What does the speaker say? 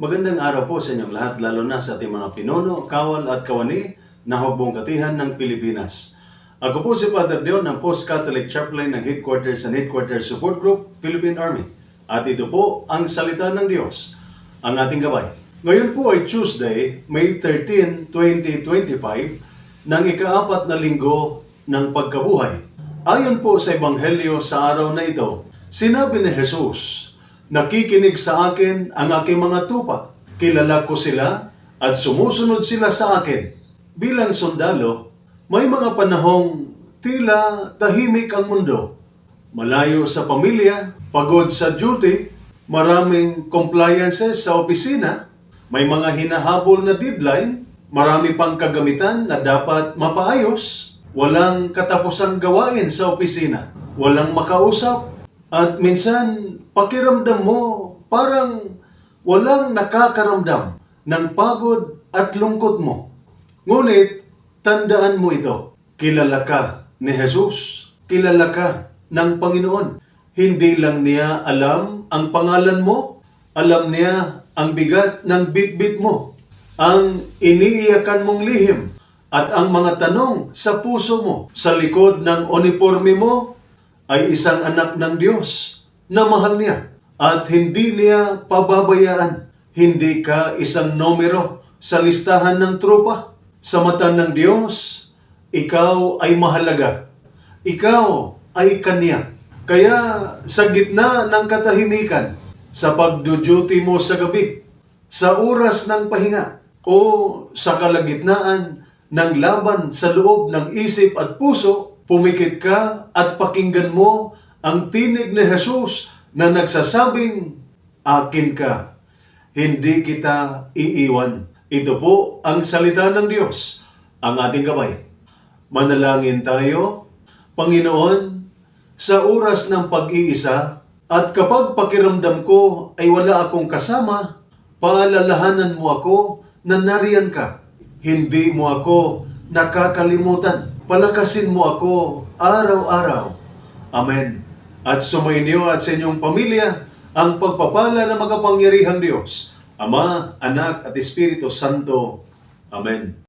Magandang araw po sa inyong lahat, lalo na sa ating mga pinuno, kawal at kawani na hukbong katihan ng Pilipinas. Ako po si Father Dion ng Post-Catholic Chaplain ng Headquarters and Headquarters Support Group, Philippine Army. At ito po ang salita ng Diyos, ang ating gabay. Ngayon po ay Tuesday, May 13, 2025, ng ika-4 na linggo ng pagkabuhay. Ayon po sa Ebanghelyo sa araw na ito, sinabi ni Jesus, "Nakikinig sa akin ang aking mga tupa. Kilala ko sila at sumusunod sila sa akin." Bilang sundalo, may mga panahong tila tahimik ang mundo. Malayo sa pamilya, pagod sa duty, maraming compliances sa opisina, may mga hinahabol na deadline, marami pang kagamitan na dapat mapaayos, walang katapusang gawain sa opisina, walang makausap, at minsan pakiramdam mo parang walang nakakaramdam ng pagod at lungkot mo. Ngunit tandaan mo ito, kilala ka ni Jesus, kilala ka ng Panginoon. Hindi lang niya alam ang pangalan mo, alam niya ang bigat ng bitbit mo, ang iniiyakan mong lihim, at ang mga tanong sa puso mo. Sa likod ng uniforme mo ay isang anak ng Diyos na mahal niya at hindi niya pababayaan. Hindi ka isang numero sa listahan ng tropa. Sa mata ng Diyos, ikaw ay mahalaga. Ikaw ay Kanya. Kaya sa gitna ng katahimikan, sa pagduduty mo sa gabi, sa oras ng pahinga, o sa kalagitnaan ng laban sa loob ng isip at puso, pumikit ka at pakinggan mo ang tinig ni Jesus na nagsasabing, "Akin ka, hindi kita iiwan." Ito po ang salita ng Diyos, ang ating gabay. Manalangin tayo. Panginoon, sa oras ng pag-iisa at kapag pakiramdam ko ay wala akong kasama, paalalahanan mo ako na nariyan ka. Hindi mo ako nakakalimutan. Palakasin mo ako araw-araw. Amen. At sumainyo at sa inyong pamilya ang pagpapala ng makapangyarihang Diyos, Ama, Anak at Espiritu Santo. Amen.